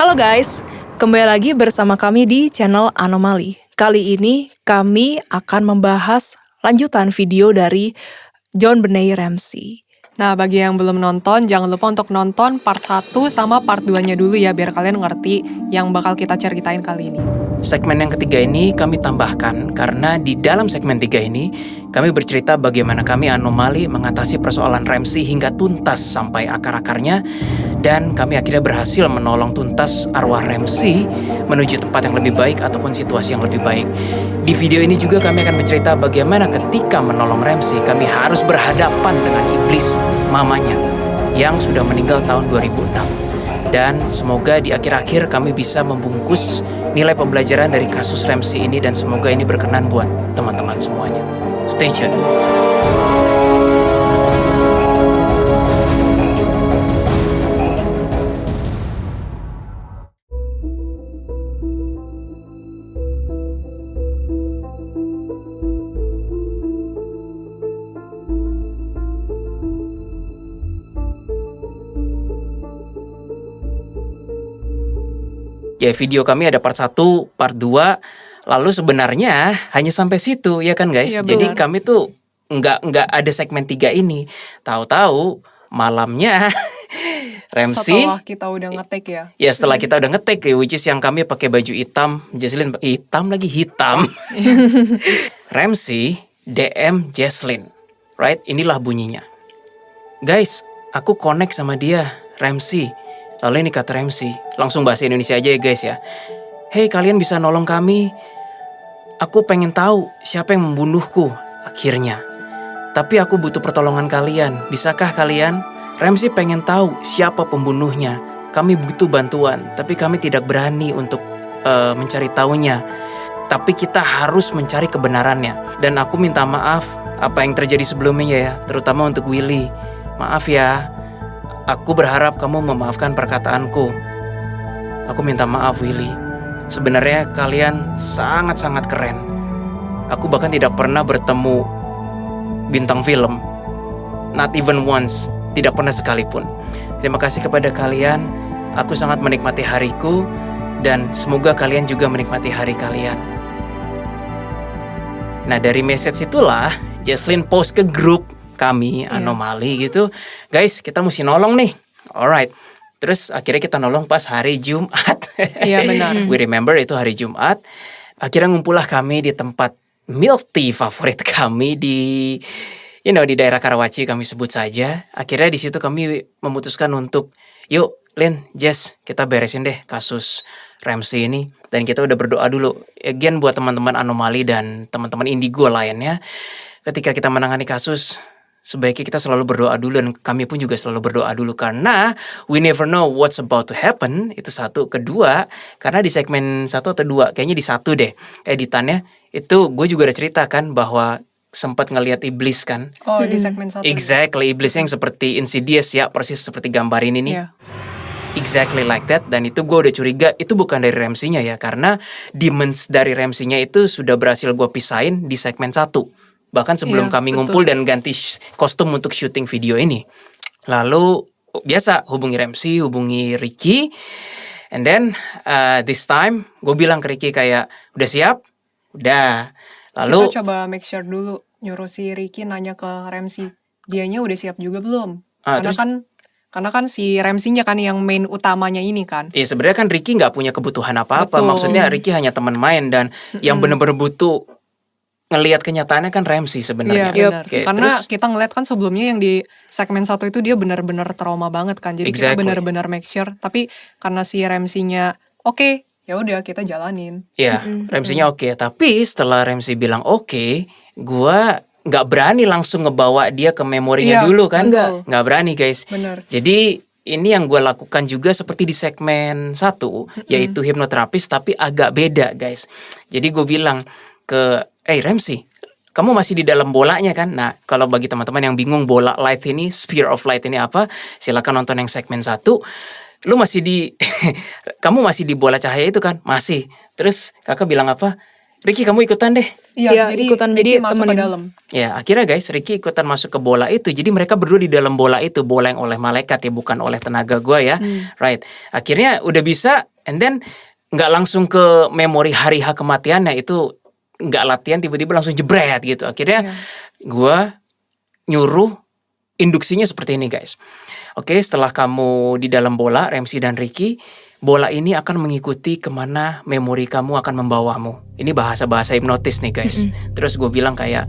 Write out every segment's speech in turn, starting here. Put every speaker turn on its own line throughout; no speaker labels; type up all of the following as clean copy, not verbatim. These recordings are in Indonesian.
Halo guys, kembali lagi bersama kami di channel Anomali. Kali ini kami akan membahas lanjutan video dari John Benet Ramsey.
Nah, bagi yang belum nonton, jangan lupa untuk nonton part 1 sama part 2-nya dulu ya, biar kalian ngerti yang bakal kita ceritain kali ini.
Segmen yang ketiga ini kami tambahkan karena di dalam segmen 3 ini kami bercerita bagaimana kami Anomali mengatasi persoalan Ramsey hingga tuntas sampai akar-akarnya, dan kami akhirnya berhasil menolong tuntas arwah Ramsey menuju tempat yang lebih baik ataupun situasi yang lebih baik. Di video ini juga kami akan bercerita bagaimana ketika menolong Ramsey kami harus berhadapan dengan iblis mamanya yang sudah meninggal tahun 2006. Dan semoga di akhir-akhir kami bisa membungkus nilai pembelajaran dari kasus Ramsey ini, dan semoga ini berkenan buat teman-teman semuanya. Stay tune. Ya, video kami ada part 1, part 2, lalu sebenarnya hanya sampai situ ya kan guys.
Iya,
Jadi
benar.
kami tuh nggak ada segmen 3 ini. Tahu-tahu malamnya Ramsey,
Setelah kita udah nge-take ya.
ya setelah kita udah ngetek, which is yang kami pakai baju hitam, Jesslyn hitam lagi hitam. Ramsey DM Jesslyn, right? Inilah bunyinya. Guys, aku connect sama dia, Ramsey. Lalu ini kata Ramsey, langsung bahasa Indonesia aja ya guys ya. Hey, kalian bisa nolong kami? Aku pengen tahu siapa yang membunuhku akhirnya. Tapi aku butuh pertolongan kalian. Bisakah kalian? Ramsey pengen tahu siapa pembunuhnya. Kami butuh bantuan, tapi kami tidak berani untuk mencari tahunya. Tapi kita harus mencari kebenarannya. Dan aku minta maaf apa yang terjadi sebelumnya ya, terutama untuk Willy. Maaf ya. Aku berharap kamu memaafkan perkataanku. Aku minta maaf Willy. Sebenarnya kalian sangat-sangat keren. Aku bahkan tidak pernah bertemu bintang film. Not even once. Tidak pernah sekalipun. Terima kasih kepada kalian. Aku sangat menikmati hariku. Dan semoga kalian juga menikmati hari kalian. Nah, dari message itulah Jesslyn post ke grup kami Anomali gitu. Guys, kita mesti nolong nih. Alright. Terus akhirnya kita nolong pas hari Jumat.
Iya, benar.
We remember itu hari Jumat. Akhirnya ngumpullah kami di tempat milk tea favorit kami di di daerah Karawaci, kami sebut saja. Akhirnya di situ kami memutuskan untuk yuk Lin, Jess, kita beresin deh kasus Ramsey ini, dan kita udah berdoa dulu. Again buat teman-teman Anomali dan teman-teman Indigo lainnya, ketika kita menangani kasus, sebaiknya kita selalu berdoa dulu, dan kami pun juga selalu berdoa dulu karena we never know what's about to happen. Itu satu. Kedua, karena di segmen 1 atau 2, kayaknya di 1 deh editannya, itu gue juga udah ceritakan bahwa sempat ngelihat iblis kan.
Oh, di segmen 1.
Exactly, iblis yang seperti Insidious ya, persis seperti gambar ini nih.
Iya.
Exactly like that. Dan itu gue udah curiga itu bukan dari Ramsey-nya ya, karena demons dari Ramsey-nya itu sudah berhasil gue pisahin di segmen 1. Bahkan sebelum
Iya,
kami
betul.
ngumpul dan ganti kostum untuk syuting video ini. Lalu biasa hubungi Ramsey, hubungi Ricky. And then this time gue bilang ke Ricky kayak, udah siap? Udah. Lalu
Kita coba make sure dulu, nyuruh si Ricky nanya ke Ramsey. Dianya udah siap juga belum? Karena kan si Ramsey-nya kan yang main utamanya ini kan.
ya sebenarnya kan Ricky nggak punya kebutuhan apa-apa.
Betul.
Maksudnya Ricky hanya teman main, dan yang bener-bener butuh ngelihat kenyataannya kan Ramsey sebenarnya.
Iya, benar.
Oke,
Karena
terus
kita ngeliat kan sebelumnya yang di segmen 1 itu dia benar-benar trauma banget kan. Jadi kita
Exactly.
benar-benar make sure. Tapi karena si Ramsey-nya oke, ya udah kita jalanin.
ya Ramsey-nya oke. Tapi setelah Ramsey bilang oke, gua nggak berani langsung ngebawa dia ke memorinya
Iya,
dulu kan.
betul.
Nggak berani guys.
Benar.
Jadi ini yang gue lakukan juga seperti di segmen 1, yaitu hipnoterapis, tapi agak beda guys. Jadi gue bilang ke Ramsey, kamu masih di dalam bolanya kan? Nah, kalau bagi teman-teman yang bingung bola light ini, sphere of light ini apa, silakan nonton yang segmen 1. Lu masih di kamu masih di bola cahaya itu kan? Masih. Terus kakak bilang apa? Ricky kamu ikutan deh.
Iya,
Iya,
jadi
ikutan,
Ricky
jadi
masuk ke
temenin.
dalam.
Ya akhirnya guys, Ricky ikutan masuk ke bola itu. Jadi mereka berdua di dalam bola itu, bola yang oleh malaikat ya, bukan oleh tenaga gue ya. Right. Akhirnya udah bisa, and then nggak langsung ke memori hari H kematiannya, itu nggak latihan, tiba-tiba langsung jebret gitu. Akhirnya gue nyuruh induksinya seperti ini guys. Oke, setelah kamu di dalam bola, Ramsey dan Ricky, bola ini akan mengikuti kemana memori kamu akan membawamu. Ini bahasa-bahasa hipnotis nih guys. Terus gue bilang kayak,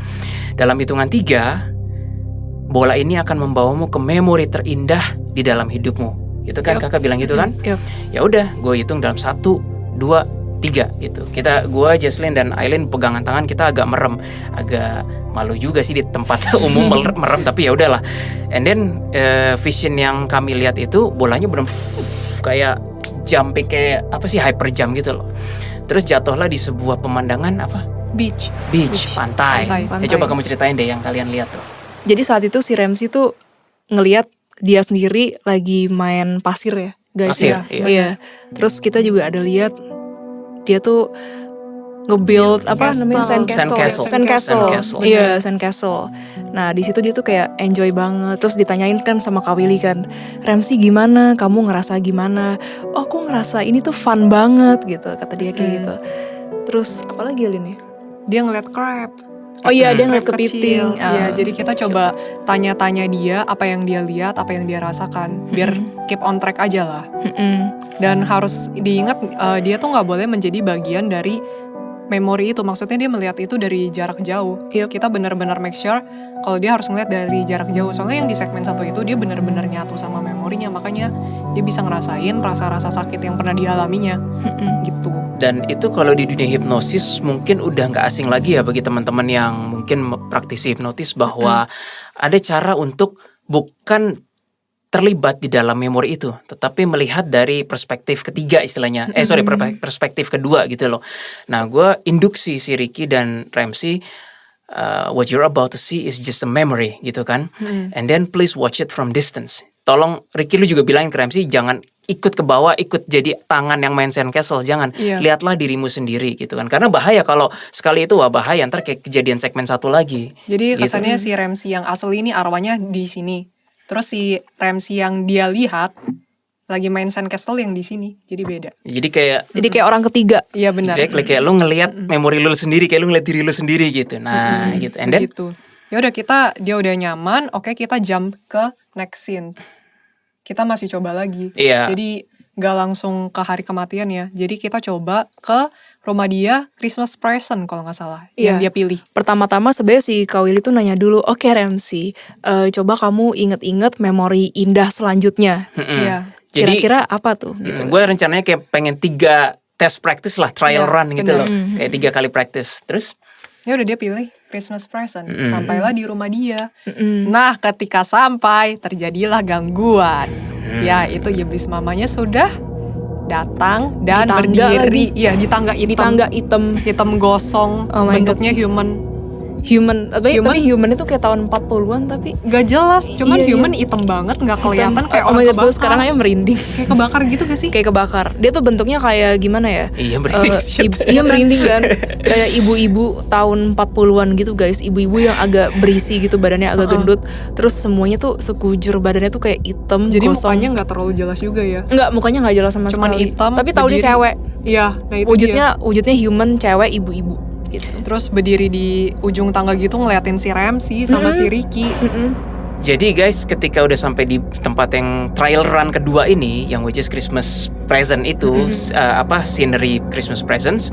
dalam hitungan 3, bola ini akan membawamu ke memori terindah di dalam hidupmu. Gitu kan, kakak bilang gitu kan?
Yup.
Ya udah, gue hitung dalam 1, 2, 3 gitu. Gue, Jesslyn dan Aileen pegangan tangan, kita agak merem, agak malu juga sih di tempat umum merem, tapi ya udahlah. And then vision yang kami lihat itu bolanya benar kayak jumping, kayak apa sih, hyper jump gitu loh. Terus jatuhlah di sebuah pemandangan apa?
Beach.
Pantai.
Pantai.
Ya coba kamu ceritain deh yang kalian lihat tuh.
Jadi saat itu si Ramsey tuh ngelihat dia sendiri lagi main pasir ya, guys.
Pasir,
ya.
iya.
Terus kita juga ada lihat dia tuh nge-build apa namanya,
Sandcastle.
Sandcastle. Iya, sandcastle. Nah, di situ dia tuh kayak enjoy banget. Terus ditanyain kan sama Kak Willy kan, "Ramsey gimana? Kamu ngerasa gimana?" "Oh, aku ngerasa ini tuh fun banget," gitu, kata dia kayak gitu. Terus apalagi Lin ya?
Dia ngeliat crab.
Oh iya, dia ngeliat
Crab
kepiting.
kecil. Iya, jadi kita coba tanya-tanya dia apa yang dia lihat, apa yang dia rasakan, biar keep on track aja lah. Dan harus diingat, dia tuh nggak boleh menjadi bagian dari memori itu. Maksudnya dia melihat itu dari jarak jauh. Kita benar-benar make sure kalau dia harus ngeliat dari jarak jauh. Soalnya yang di segmen 1 itu dia benar-benar nyatu sama memorinya, makanya dia bisa ngerasain rasa-rasa sakit yang pernah dialaminya. Gitu.
Dan itu kalau di dunia hipnosis mungkin udah nggak asing lagi ya bagi teman-teman yang mungkin praktisi hipnotis, bahwa ada cara untuk bukan terlibat di dalam memori itu, tetapi melihat dari perspektif ketiga istilahnya. Perspektif kedua gitu loh. Nah, gue induksi si Ricky dan Ramsey, what you're about to see is just a memory gitu kan. And then please watch it from distance. Tolong Ricky, lu juga bilangin ke Ramsey, jangan ikut ke bawah, ikut jadi tangan yang main sandcastle, jangan. Lihatlah dirimu sendiri gitu kan. Karena bahaya kalau sekali itu, wah bahaya, ntar kayak kejadian segmen 1 lagi.
Jadi kesannya si Ramsey yang asli ini arwahnya di sini. Terus si Ramsey yang dia lihat lagi main sandcastle yang di sini, jadi beda.
Jadi kayak
orang ketiga.
Iya benar.
Exactly, kayak lu ngelihat memori lu sendiri, kayak lu ngeliat diri lu sendiri gitu. Nah, gitu. And then
gitu. Ya udah, dia udah nyaman, oke, kita jump ke next scene. Kita masih coba lagi.
Iya.
Jadi gak langsung ke hari kematian ya. Jadi kita coba ke rumah dia, Christmas present kalau nggak salah, yang dia pilih.
Pertama-tama sebenarnya si Kak Willy tuh nanya dulu, "Oke Ramsey, coba kamu inget-inget memori indah selanjutnya."
Iya.
Jadi
Kira-kira apa tuh? Gitu.
gue rencananya kayak pengen 3 test practice lah, trial run gitu
bener.
loh. Kayak 3 kali practice. Terus
Ya udah, dia pilih Christmas present. Sampailah di rumah dia. Nah, ketika sampai terjadilah gangguan. Ya, itu iblis mamanya sudah datang dan
Di tangga
berdiri.
lagi.
Iya, di tangga
Di
hitam.
tangga hitam.
Hitam gosong,
Oh my
bentuknya
Human, tapi human itu kayak tahun 40-an tapi
gak jelas, cuman
Iya,
human hitam banget, gak kelihatan kayak
oh
orang
my God,
kebakar.
gue sekarang aja merinding.
Kayak kebakar gitu gak sih?
Kayak kebakar. Dia tuh bentuknya kayak gimana ya?
iya merinding.
Iya merinding kan. Kayak ibu-ibu tahun 40-an gitu guys. Ibu-ibu yang agak berisi gitu, badannya agak gendut. Terus semuanya tuh sekujur, badannya tuh kayak hitam,
Jadi
gosong.
mukanya gak terlalu jelas juga ya.
Enggak, mukanya gak jelas sama
Cuman
sekali.
hitam,
Tapi tahu dia
berdiri.
cewek.
Iya, nah itu dia.
Wujudnya human, cewek, ibu-ibu gitu.
Terus berdiri di ujung tangga gitu ngeliatin si Ramsey sama si Ricky.
Jadi guys, ketika udah sampai di tempat yang trial run kedua ini, yang which is Christmas present itu, scenery Christmas presents,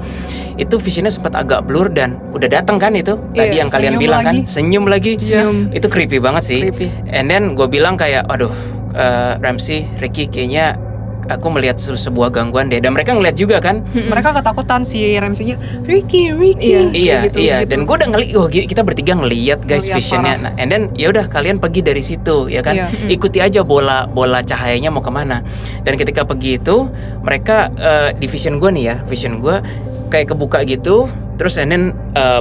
itu visionnya sempat agak blur dan udah datang kan itu tadi yang kalian
senyum
bilang
lagi.
kan, senyum lagi. Itu creepy banget sih.
Creepy.
And then gue bilang kayak, aduh, Ramsey, Ricky, kayaknya aku melihat sebuah gangguan deh. Dan mereka ngeliat juga kan.
Mereka ketakutan, si Ramsey-nya Ricky.
Iya.
gitu.
Dan gue udah kita bertiga ngeliat guys
Ngeliat
visionnya.
parah.
Nah, and then ya udah kalian pergi dari situ ya kan.
Iya.
Ikuti aja bola cahayanya mau kemana. Dan ketika pergi itu mereka di vision gue nih ya, vision gue kayak kebuka gitu. Terus and then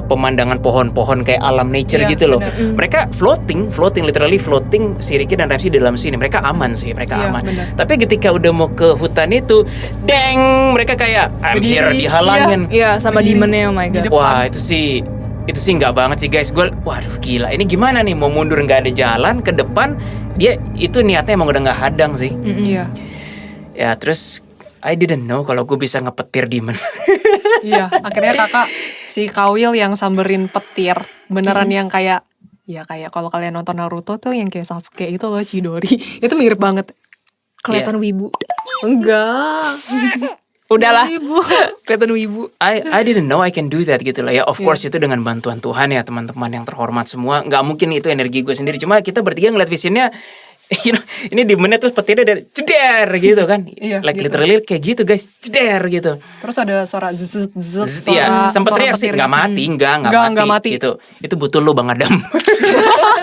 pemandangan pohon-pohon kayak alam nature
Iya,
gitu loh.
benar.
Mereka floating, literally floating. Si Ricky dan Ramsey di dalam sini. Mereka aman sih, mereka
Iya,
aman.
benar.
Tapi ketika udah mau ke hutan itu, deng, mereka kayak I'm
Berdiri,
here, dihalangin.
Iya, sama
Berdiri
demonnya, oh my
di
god.
depan.
Wah, itu sih nggak banget sih guys. Gue, waduh gila. Ini gimana nih, mau mundur nggak ada jalan ke depan? Dia itu niatnya emang udah nggak hadang sih.
Iya.
Ya terus I didn't know kalau gue bisa ngepetir demon.
Iya, akhirnya kakak si Kawil yang samberin petir beneran yang kayak ya kayak kalau kalian nonton Naruto tuh yang kayak Sasuke itu loh, Chidori. Itu mirip banget.
Kelihatan wibu.
Enggak.
Udahlah.
Ibu.
Kelihatan wibu.
I didn't know I can do that gitu lah ya. Of course itu dengan bantuan Tuhan ya teman-teman yang terhormat semua. Nggak mungkin itu energi gue sendiri. Cuma kita bertiga ngeliat visionnya, ini demonnya terus petirnya dari ceder gitu kan.
Iya,
Like
gitu.
literally kayak gitu guys, ceder gitu.
Terus ada suara zzzz, zzzz,
Iya,
suara
sempet teriak sih,
petir.
nggak mati, nggak
Nggak mati.
Itu butuh lu Bang Adam.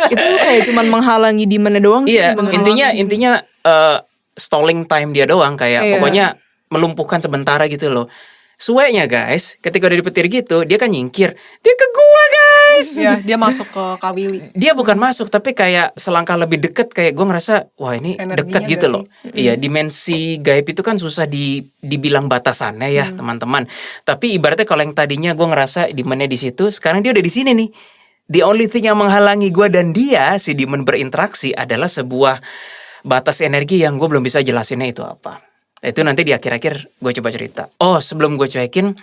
Itu kayak cuman menghalangi demonnya doang sih
Iya,
sebenarnya.
intinya stalling time dia doang kayak
Iya.
pokoknya melumpuhkan sementara gitu loh. Suenya guys, ketika udah dipetir gitu, dia kan nyingkir. Dia ke gua guys.
Ya, dia masuk ke Kawili.
Dia bukan masuk tapi kayak selangkah lebih deket, kayak gue ngerasa wah ini
Energinya
dekat gitu
nggak
loh. Iya, dimensi gaib itu kan susah dibilang batasannya ya teman-teman. Tapi ibaratnya kalau yang tadinya gue ngerasa demonnya di situ, sekarang dia udah di sini nih. The only thing yang menghalangi gue dan dia si demon berinteraksi adalah sebuah batas energi yang gue belum bisa jelasinnya itu apa. Nah, itu nanti di akhir-akhir gue coba cerita. Oh, sebelum gue cuekin,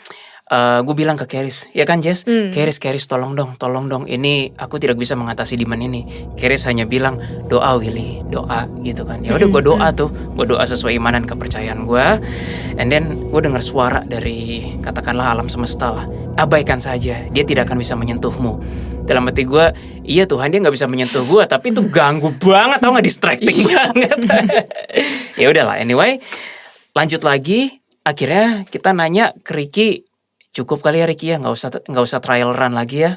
gue bilang ke Keris, ya kan Jess? Keris tolong dong, ini aku tidak bisa mengatasi demon ini. Keris hanya bilang doa Willy, doa gitu kan. Ya udah gue doa tuh, gue doa sesuai iman dan kepercayaan gue. And then gue dengar suara dari katakanlah alam semesta lah. Abaikan saja, dia tidak akan bisa menyentuhmu. Dalam hati gue, iya Tuhan dia nggak bisa menyentuh gue, tapi itu ganggu banget, tau nggak, distracting banget. Ya udahlah, anyway. Lanjut lagi, akhirnya kita nanya ke Ricky, cukup kali ya Ricky ya, nggak usah trial run lagi ya.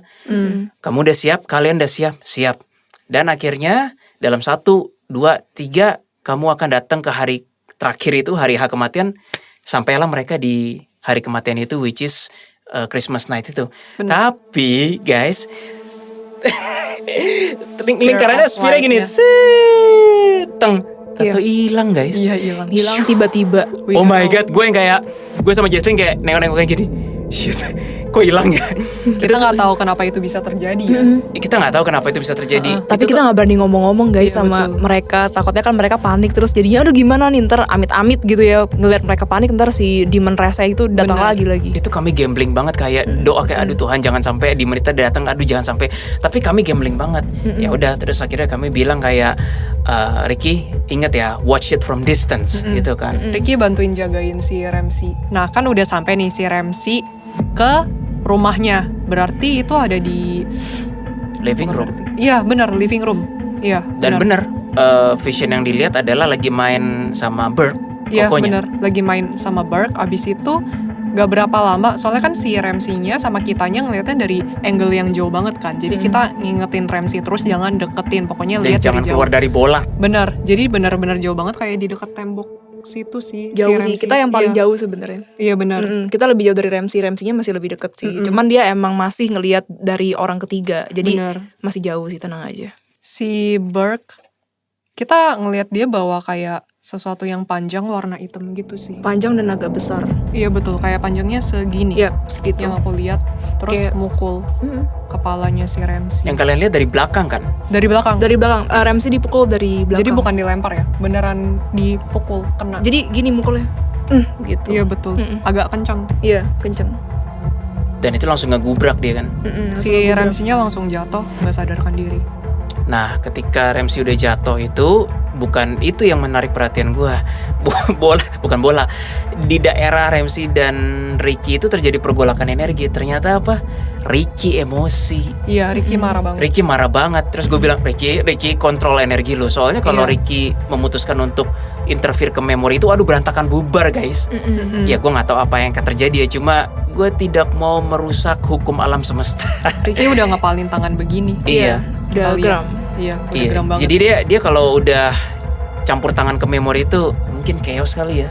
Kamu udah siap, kalian udah siap, siap. Dan akhirnya dalam 1, 2, 3 kamu akan datang ke hari terakhir itu, hari H kematian. Sampailah mereka di hari kematian itu, which is Christmas night itu. Tapi guys, lingkarannya sphere gini, tato hilang guys.
Iya, hilang.
Hilang tiba-tiba.
We
Oh
don't
my
know.
god, gue sama Jesslyn kayak nengok-nengok kayak gini. Shit, kok hilang ya?
Kita nggak tahu kenapa itu bisa terjadi ya.
Kita nggak tahu kenapa itu bisa terjadi.
Tapi kita nggak berani ngomong-ngomong guys
Iya,
sama
betul.
mereka. Takutnya kan mereka panik terus jadinya aduh gimana nih ntar amit-amit gitu ya. Ngeliat mereka panik ntar si demon rese itu datang
Benar.
lagi.
Itu kami gambling banget, kayak doa kayak aduh Tuhan jangan sampai di menit datang, aduh jangan sampai. Tapi kami gambling banget. Ya udah, terus akhirnya kami bilang kayak Ricky ingat ya, watch it from distance gitu kan.
Ricky bantuin jagain si Ramsey. Nah kan udah sampai nih si Ramsey ke rumahnya. Berarti itu ada di
Living room.
Iya benar, living room. Iya.
Dan bener, vision yang dilihat adalah lagi main sama Burke.
Iya
Kokonya.
benar, lagi main sama Burke. Abis itu gak berapa lama, soalnya kan si Ramsey-nya sama kitanya ngeliatnya dari angle yang jauh banget kan. Jadi kita ngingetin Ramsey terus jangan deketin, pokoknya
Dan
lihat
jangan
dari
keluar
jauh.
dari bola.
Bener, jadi benar-benar jauh banget kayak di dekat tembok situ sih.
Jauh
si
sih,
Ramsey.
kita yang paling
Iya.
jauh sebenarnya.
Iya benar.
Kita lebih jauh dari Ramsey-nya masih lebih deket sih. Cuman dia emang masih ngelihat dari orang ketiga. Jadi
Bener.
masih jauh sih, tenang aja.
Si Burke, kita ngelihat dia bawa kayak sesuatu yang panjang warna hitam gitu sih.
Panjang dan agak besar.
Iya betul, kayak panjangnya segini.
Iya, segitu.
Yang aku lihat, terus
Kayak-
mukul kepalanya si Ramsey.
Yang kalian lihat dari belakang kan?
Dari belakang.
Dari belakang, Ramsey dipukul dari belakang.
Jadi bukan dilempar ya, beneran dipukul, kena.
Jadi gini mukulnya. Gitu.
Iya betul, agak kencang.
Iya, kenceng.
Dan itu langsung ngegubrak dia kan.
Si Ramsey-nya langsung jatuh, nggak sadarkan diri.
Nah, ketika Ramsey udah jatuh itu, bukan itu yang menarik perhatian gue. Bukan bola. Di daerah Ramsey dan Ricky itu terjadi pergolakan energi. Ternyata apa? Ricky emosi.
Iya, Ricky marah banget.
Ricky marah banget. Terus gue bilang, Ricky kontrol energi lo. Soalnya kalau
Iya.
Ricky memutuskan untuk interfere ke memori itu, aduh berantakan bubar guys. Ya gue nggak tahu apa yang akan terjadi ya. Cuma gue tidak mau merusak hukum alam semesta.
Ricky udah ngepalin tangan begini.
Iya.
Kita
Diagram.
lihat. Iya, udah
Iya.
geram banget.
Jadi dia kalau udah campur tangan ke memori itu mungkin chaos kali ya.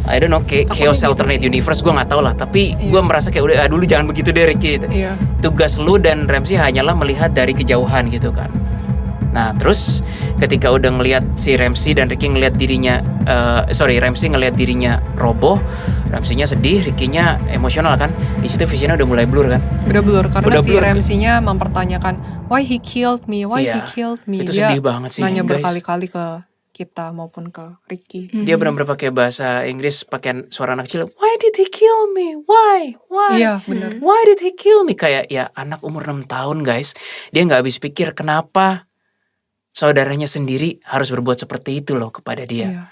I don't know, kayak
Takutnya
chaos
gitu
alternate
sih.
universe, gue nggak tahu lah. Tapi
Iya.
gue merasa kayak udah dulu jangan begitu deh Ricky. Gitu.
Iya.
Tugas lu dan Ramsey hanyalah melihat dari kejauhan gitu kan. Nah terus ketika udah ngelihat si Ramsey dan Ricky ngelihat dirinya, Ramsey ngelihat dirinya roboh, Ramsey-nya sedih, Ricky-nya emosional kan. Di situ visionnya udah mulai blur kan.
Udah blur karena
Udah
si
blur.
Ramsey-nya mempertanyakan why he killed me, why he
Iya.
killed me.
Itu
Dia
sedih banget sih
nanya
guys.
berkali-kali ke kita maupun ke Ricky.
Dia benar-benar pakai bahasa Inggris, pakai suara anak kecil. Why did he kill me? Why?
Iya bener.
Why did he kill me? Kayak ya anak umur 6 tahun guys. Dia gak habis pikir kenapa saudaranya sendiri harus berbuat seperti itu loh kepada dia.
Iya.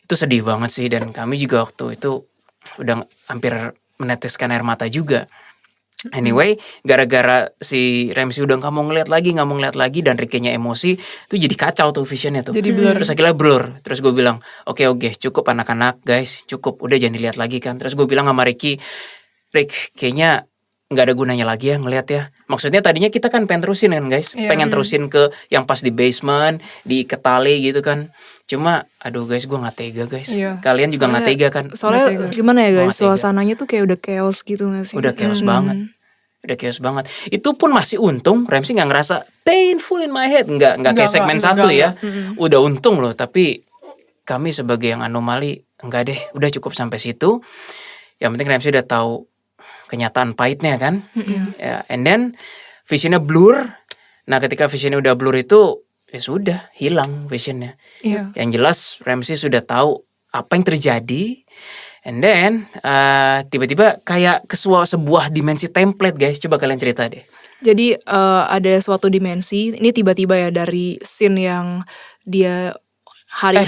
Itu sedih banget sih. Dan kami juga waktu itu udah hampir meneteskan air mata juga. Anyway, gara-gara si Ramsey udah gak mau ngeliat lagi dan Ricky-nya emosi, itu jadi kacau tuh visionnya tuh.
Jadi blur.
Terus akhirnya blur. Terus gue bilang, oke, cukup anak-anak guys, cukup, udah jangan dilihat lagi kan. Terus gue bilang sama Ricky, Rick, kayaknya nggak ada gunanya lagi ya ngeliat ya. Maksudnya tadinya kita kan pengen terusin kan guys,
Iya.
pengen terusin ke yang pas di basement, di ketali gitu kan. Cuma, aduh guys, gue nggak tega guys.
Iya.
Kalian juga nggak tega kan?
Soalnya
Nggak tega.
gimana ya
Gua
guys,
nggak tega.
suasananya tuh kayak udah chaos gitu gak sih?
Udah chaos banget. Udah chaos banget. Itu pun masih untung Ramsey nggak ngerasa painful in my head. Nggak kayak segmen
enggak,
1 ya.
enggak.
Udah untung loh. Tapi kami sebagai yang anomali, enggak deh. Udah cukup sampai situ. Yang penting Ramsey udah tahu kenyataan pahitnya kan. Ya, and then visionnya blur. Nah ketika visionnya udah blur itu, ya sudah hilang visionnya.
Iya.
Yang jelas Ramsey sudah tahu apa yang terjadi. And then tiba-tiba kayak ke sebuah dimensi template guys. Coba kalian cerita deh.
Jadi ada suatu dimensi, ini tiba-tiba ya dari scene yang dia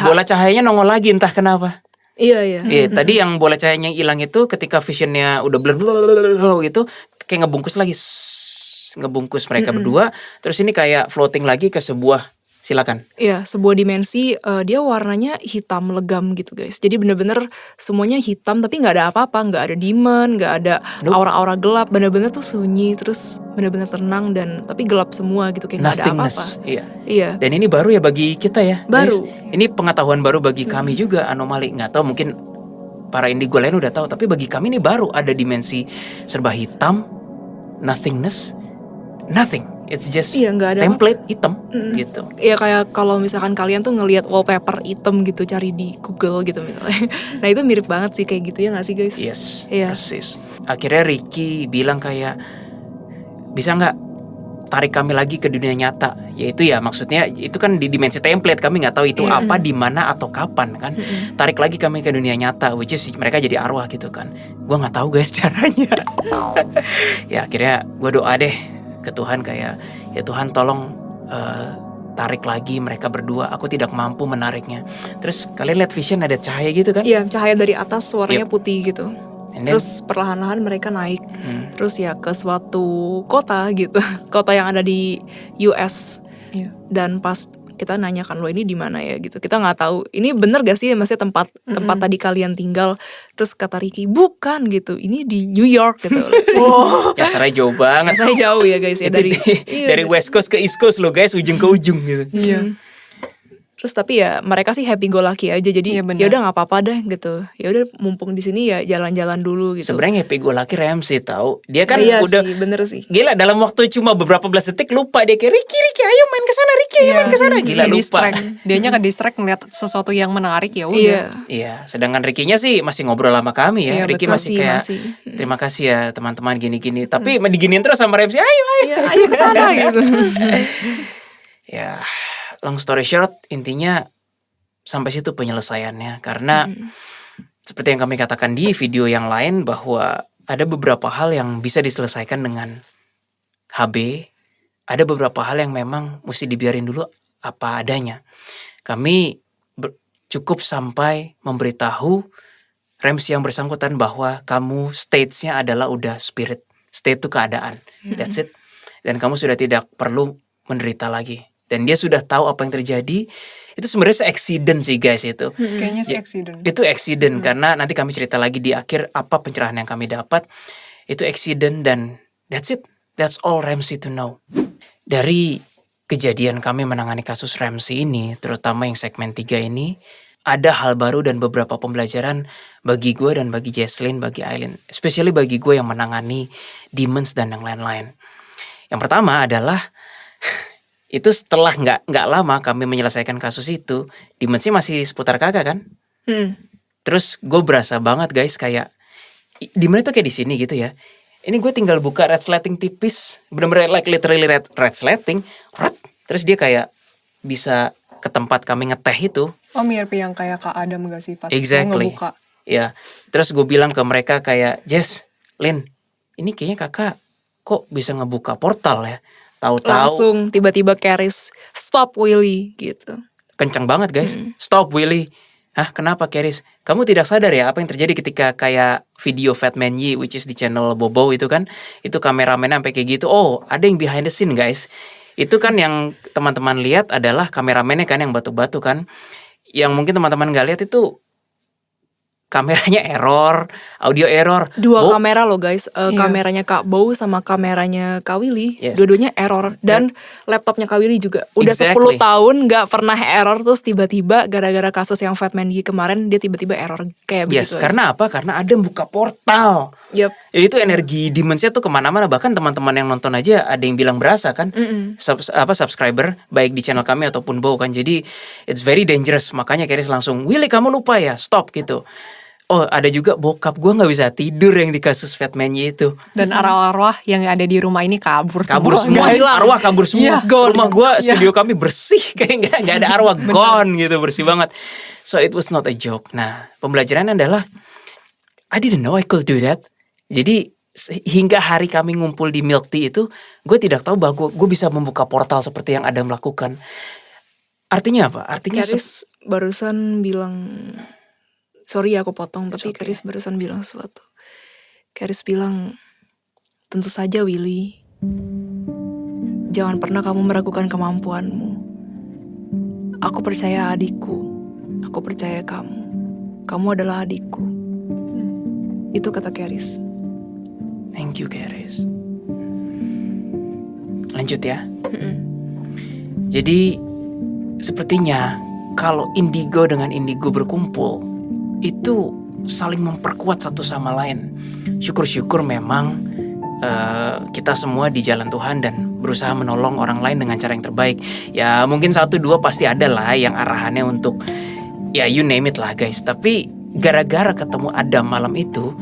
Bola cahayanya nongol lagi entah kenapa.
Iya.
Iya, tadi yang bola cahayanya yang hilang itu ketika visionnya udah blur gitu, kayak ngebungkus lagi, ngebungkus mereka berdua. Terus ini kayak floating lagi ke sebuah, silakan.
Iya, sebuah dimensi dia warnanya hitam legam gitu guys. Jadi bener-bener semuanya hitam tapi nggak ada apa-apa, nggak ada demon, nggak ada aura-aura gelap. Bener-bener tuh sunyi, terus bener-bener tenang dan tapi gelap semua gitu kayak nggak ada apa-apa.
Nothingness. Iya.
Iya.
Dan ini baru ya bagi kita ya,
Baru.
guys. Ini pengetahuan baru bagi kami juga anomali. Nggak tahu mungkin para indigo lain udah tahu, tapi bagi kami ini baru ada dimensi serba hitam, nothingness, nothing. It's just
Iya, nggak ada
template hitam gitu.
Iya kayak kalau misalkan kalian tuh ngelihat wallpaper hitam gitu cari di Google gitu misalnya. Nah itu mirip banget sih kayak gitu ya nggak sih guys?
Yes,
Iya.
persis. Akhirnya Ricky bilang kayak, bisa nggak tarik kami lagi ke dunia nyata? Yaitu ya maksudnya itu kan di dimensi template, kami nggak tahu itu apa, di mana atau kapan kan. Tarik lagi kami ke dunia nyata, which is mereka jadi arwah gitu kan. Gue nggak tahu guys caranya. Ya akhirnya gue doa deh ke Tuhan kayak, ya Tuhan tolong tarik lagi mereka berdua, aku tidak mampu menariknya. Terus kalian lihat vision ada cahaya gitu kan?
Iya cahaya dari atas warnanya putih gitu.
And then,
Terus perlahan-lahan mereka naik. Terus ya ke suatu kota gitu. Kota yang ada di US.
Iya.
Dan pas kita nanyakan lo ini di mana ya gitu. Kita nggak tahu. Ini bener gak sih maksudnya tempat tadi kalian tinggal. Terus kata Ricky bukan gitu. Ini di New York gitu. Oh,
ya serai jauh banget.
saya jauh ya guys ya
Itu
dari
dari West Coast ke East Coast lo guys, ujung ke ujung gitu.
Iya.
Terus tapi ya mereka sih happy go lucky aja. Jadi
Iya, benar.
ya udah nggak apa-apa deh gitu. Ya udah mumpung di sini ya jalan-jalan dulu gitu.
Sebenarnya happy go lucky Ramsey tahu. Dia kan
Iya
udah
sih, bener sih.
gila dalam waktu cuma beberapa belas detik lupa dia kayak Ricky ayo main ke sana, Ricky ayo main ke sana. Gila lupa.
Distract. Dianya ke distract ngeliat sesuatu yang menarik ya udah.
Iya.
Iya, sedangkan Ricky-nya sih masih ngobrol sama kami ya.
Iya,
Ricky
betul
masih kayak
masih.
terima kasih ya teman-teman gini-gini. Tapi diginiin terus sama Ramsey, ayo.
Iya, ayo ke sana gitu.
Ya, long story short, intinya sampai situ penyelesaiannya. Karena seperti yang kami katakan di video yang lain bahwa ada beberapa hal yang bisa diselesaikan dengan HB. Ada beberapa hal yang memang mesti dibiarin dulu apa adanya. Kami cukup sampai memberitahu Ramsey yang bersangkutan bahwa kamu stage-nya adalah udah spirit. State itu keadaan. That's it. Dan kamu sudah tidak perlu menderita lagi. Dan dia sudah tahu apa yang terjadi. Itu sebenarnya accident sih guys itu.
Kayaknya sih accident.
Itu accident karena nanti kami cerita lagi di akhir apa pencerahan yang kami dapat. Itu accident dan that's it. That's all Ramsey to know. Dari kejadian kami menangani kasus Ramsey ini, terutama yang segmen 3 ini, ada hal baru dan beberapa pembelajaran bagi gue dan bagi Jesslyn, bagi Aileen. Especially bagi gue yang menangani demons dan yang lain-lain. Yang pertama adalah itu setelah nggak lama kami menyelesaikan kasus itu, demonsnya masih seputar kakak kan. Terus gue berasa banget guys kayak demon itu kayak di sini gitu ya. Ini gue tinggal buka red slating tipis, bener-bener like literally red slating, terus dia kayak bisa ke tempat kami ngeteh itu.
Oh mirip yang kayak Kak Adam gak sih pas
Exactly.
ngebuka.
Ya, terus gue bilang ke mereka kayak, Jess, Lin, ini kayaknya kakak kok bisa ngebuka portal ya? Tahu-tahu
Langsung tiba-tiba Caris, stop Willy gitu.
kenceng banget guys. Stop Willy. Hah, kenapa Caris? Kamu tidak sadar ya apa yang terjadi ketika kayak video Fatman Yi, which is di channel Bobo itu kan, itu kameramennya sampai kayak gitu. Oh, ada yang behind the scene guys. Itu kan yang teman-teman lihat adalah kameramennya kan yang batu-batu kan. Yang mungkin teman-teman gak lihat itu kameranya error, audio error.
Dua
Bo-
kamera loh guys,
Iya.
kameranya Kak Bow sama kameranya Kak Willy,
Yes.
dua-duanya error. Dan laptopnya Kak Willy juga udah
Exactly.
10 tahun gak pernah error, terus tiba-tiba gara-gara kasus yang Fatman Yi kemarin dia tiba-tiba error kayak
Yes,
begitu.
karena apa? Karena Adam buka portal.
Yup.
Ya, itu energi demonsnya tuh kemana-mana. Bahkan teman-teman yang nonton aja ada yang bilang berasa kan. Subscriber baik di channel kami ataupun Bow kan. Jadi it's very dangerous. Makanya Keris langsung, Willy kamu lupa ya, stop gitu. Oh, ada juga bokap gue nggak bisa tidur yang di kasus Fatman Yi itu.
Dan arwah-arwah yang ada di rumah ini kabur
Semua
nggak hilang.
arwah kabur semua.
Iya,
gone.
Rumah gue,
Iya.
studio kami bersih, kayak nggak ada arwah, gone gitu, bersih banget. So it was not a joke. Nah, pembelajarannya adalah I didn't know I could do that. Jadi hingga hari kami ngumpul di Milk Tea itu, gue tidak tahu bahwa gue bisa membuka portal seperti yang Adam lakukan. Artinya apa? Artinya
Caris barusan bilang, sorry ya aku potong, tapi
okay.
Caris barusan bilang sesuatu. Caris bilang, tentu saja Willy, jangan pernah kamu meragukan kemampuanmu. Aku percaya adikku, aku percaya kamu adalah adikku. Itu kata Caris.
Thank you, Keris. Lanjut ya. Jadi sepertinya kalau indigo dengan indigo berkumpul itu saling memperkuat satu sama lain. Syukur-syukur memang kita semua di jalan Tuhan dan berusaha menolong orang lain dengan cara yang terbaik. Ya mungkin 1-2 pasti ada lah yang arahannya untuk ya you name it lah guys. Tapi gara-gara ketemu Adam malam itu,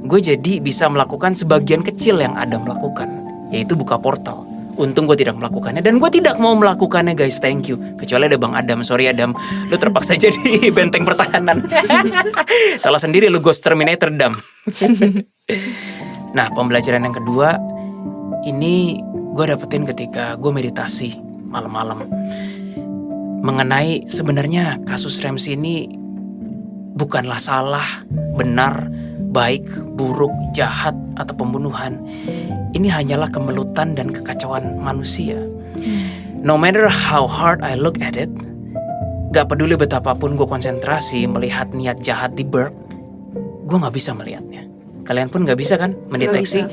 gue jadi bisa melakukan sebagian kecil yang Adam lakukan, yaitu buka portal. Untung gue tidak melakukannya dan gue tidak mau melakukannya guys, thank you. Kecuali ada Bang Adam, sorry Adam, lu terpaksa jadi benteng pertahanan. Salah sendiri lu, Ghost Terminator Dam. Nah, pembelajaran yang kedua ini gue dapetin ketika gue meditasi malam-malam mengenai sebenarnya kasus Ramsey ini bukanlah salah, benar, baik, buruk, jahat, atau pembunuhan. Ini hanyalah kemelutan dan kekacauan manusia. No matter how hard I look at it, gak peduli betapapun gue konsentrasi melihat niat jahat di Burke, gue gak bisa melihatnya. Kalian pun gak bisa kan mendeteksi?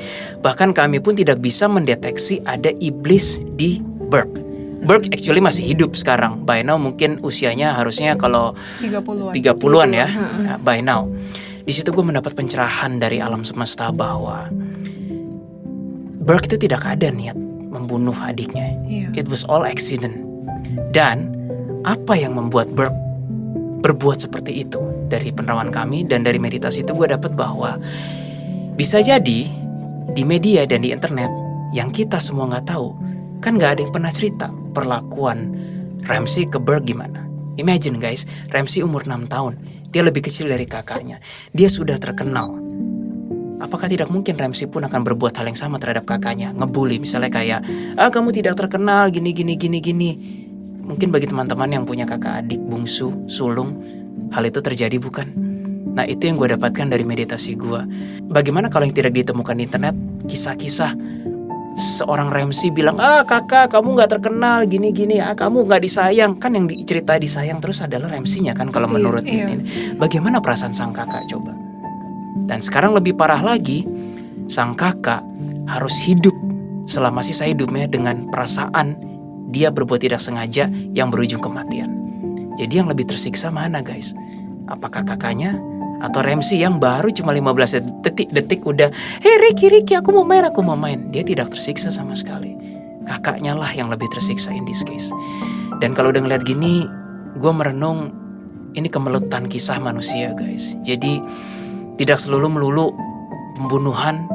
Bahkan kami pun tidak bisa mendeteksi ada iblis di Burke. Burke actually masih hidup sekarang. By now mungkin usianya harusnya kalau 30-an ya, by now. Di situ gue mendapat pencerahan dari alam semesta bahwa Burke itu tidak ada niat membunuh adiknya. It was all accident. Dan apa yang membuat Burke berbuat seperti itu? Dari penerawan kami dan dari meditasi itu gue dapat bahwa bisa jadi di media dan di internet yang kita semua nggak tahu, kan nggak ada yang pernah cerita perlakuan Ramsey ke Burke gimana. Imagine guys, Ramsey umur 6 tahun. Dia lebih kecil dari kakaknya. Dia sudah terkenal. Apakah tidak mungkin Ramsey pun akan berbuat hal yang sama terhadap kakaknya? Ngebully misalnya kayak, kamu tidak terkenal, gini. Mungkin bagi teman-teman yang punya kakak adik bungsu, sulung, hal itu terjadi bukan? Nah itu yang gue dapatkan dari meditasi gue. Bagaimana kalau yang tidak ditemukan di internet, kisah-kisah seorang Ramsey bilang, kakak kamu gak terkenal, gini, kamu gak disayang. Kan yang cerita disayang terus adalah Ramsey-nya kan kalau menurut ini. Bagaimana perasaan sang kakak coba? Dan sekarang lebih parah lagi, sang kakak harus hidup selama sisa hidupnya dengan perasaan dia berbuat tidak sengaja yang berujung kematian. Jadi yang lebih tersiksa mana guys? Apakah kakaknya atau Ramsey yang baru cuma 15 detik udah, "Hey Ricky, aku mau main." Dia tidak tersiksa sama sekali. Kakaknya lah yang lebih tersiksa in this case. Dan kalau udah ngeliat gini, gue merenung, ini kemelutan kisah manusia guys. Jadi tidak melulu pembunuhan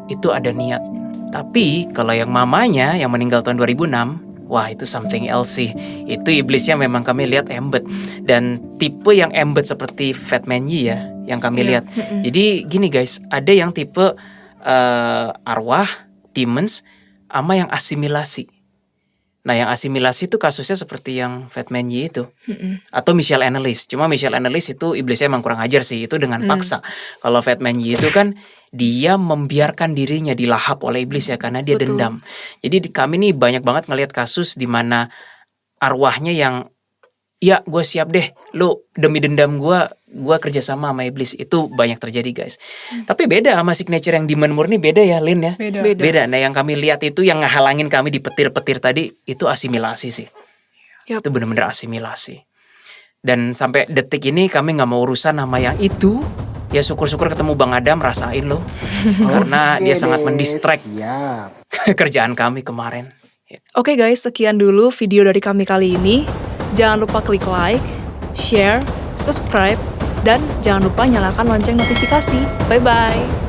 itu ada niat. Tapi kalau yang mamanya yang meninggal tahun 2006, wah itu something else sih. Itu iblisnya memang kami lihat embed. Dan tipe yang embed seperti Fatman Yi ya, yang kami lihat. Jadi gini guys, ada yang tipe arwah, demons, sama yang asimilasi. Nah yang asimilasi itu kasusnya seperti yang Fatman Yi itu. Atau Michelle Annelies. Cuma Michelle Annelies itu iblisnya emang kurang ajar sih. Itu dengan paksa. Kalau Fatman Yi itu kan dia membiarkan dirinya dilahap oleh iblis ya. Karena dia dendam. Jadi kami nih banyak banget ngelihat kasus di mana arwahnya yang, ya gue siap deh, lu demi dendam gue kerjasama sama iblis. Itu banyak terjadi guys. Tapi beda sama signature yang demon murni, beda ya Lin ya. Beda. Nah yang kami lihat itu yang ngehalangin kami di petir-petir tadi, itu asimilasi sih.
Yap.
Itu benar-benar asimilasi. Dan sampai detik ini kami gak mau urusan sama yang itu. Ya syukur-syukur ketemu Bang Adam, rasain loh. Karena dia sangat mendistract kerjaan kami kemarin.
Oke guys, sekian dulu video dari kami kali ini. Jangan lupa klik like, share, subscribe, dan jangan lupa nyalakan lonceng notifikasi. Bye-bye.